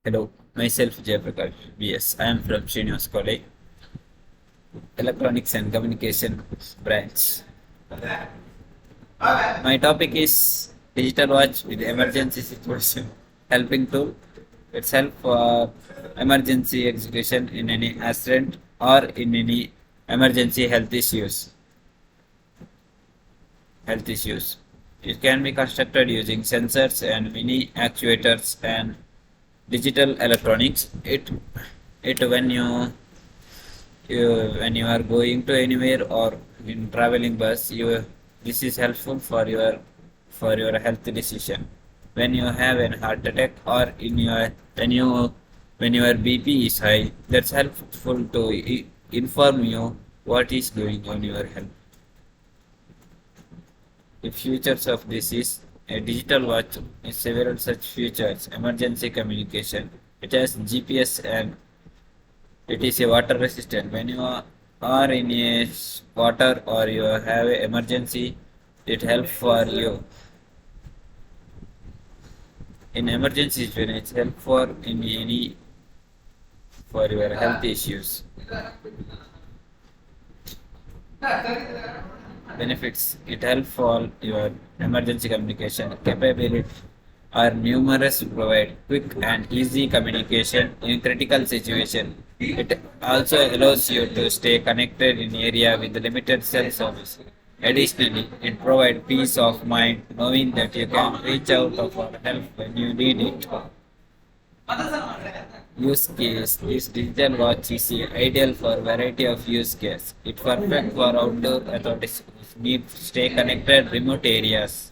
Hello, myself Jayaprakash. Yes, I am from Seniors College, Electronics and Communication branch. My topic is digital watch with emergency situation helping tool. It's help for emergency execution in any accident or in any emergency health issues. It can be constructed using sensors and mini actuators and digital electronics. It when you are going to anywhere or in traveling bus, this is helpful for your health decision. When you have an heart attack or in your when your BP is high, that's helpful to inform you what is going on your health. The features of this is a digital watch is several such features. Emergency communication. It has GPS and it is a water resistant. When you are in a water or you have an emergency, it helps for you. In emergency situation, it's help for in any for your health issues. Benefits. It helps for your emergency communication capability are numerous, provide quick and easy communication in critical situation. It also allows you to stay connected in area with limited cell service. Additionally, it provides peace of mind knowing that you can reach out for help when you need it. Use case. This digital watch is ideal for variety of use case. It's perfect for outdoor authorities who need to stay connected remote areas.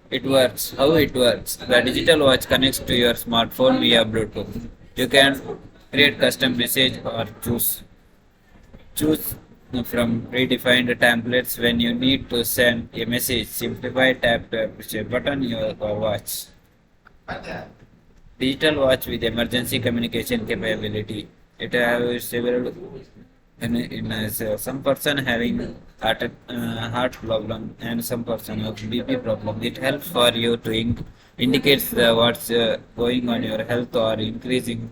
It works. How it works? The digital watch connects to your smartphone via Bluetooth. You can create custom message or choose from predefined templates when you need to send a message. Simplify tap to appreciate button your watch. Digital watch with emergency communication capability. It has several some person having heart problem and some person have BP problem. It helps for you to indicates what's going on your health or increasing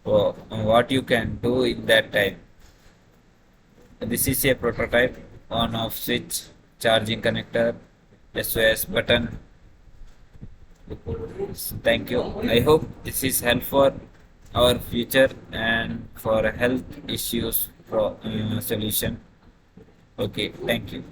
what you can do in that time. This is a prototype on off switch, charging connector, SOS button. Thank you. I hope this is helpful for our future and for health issues solution. Okay, thank you.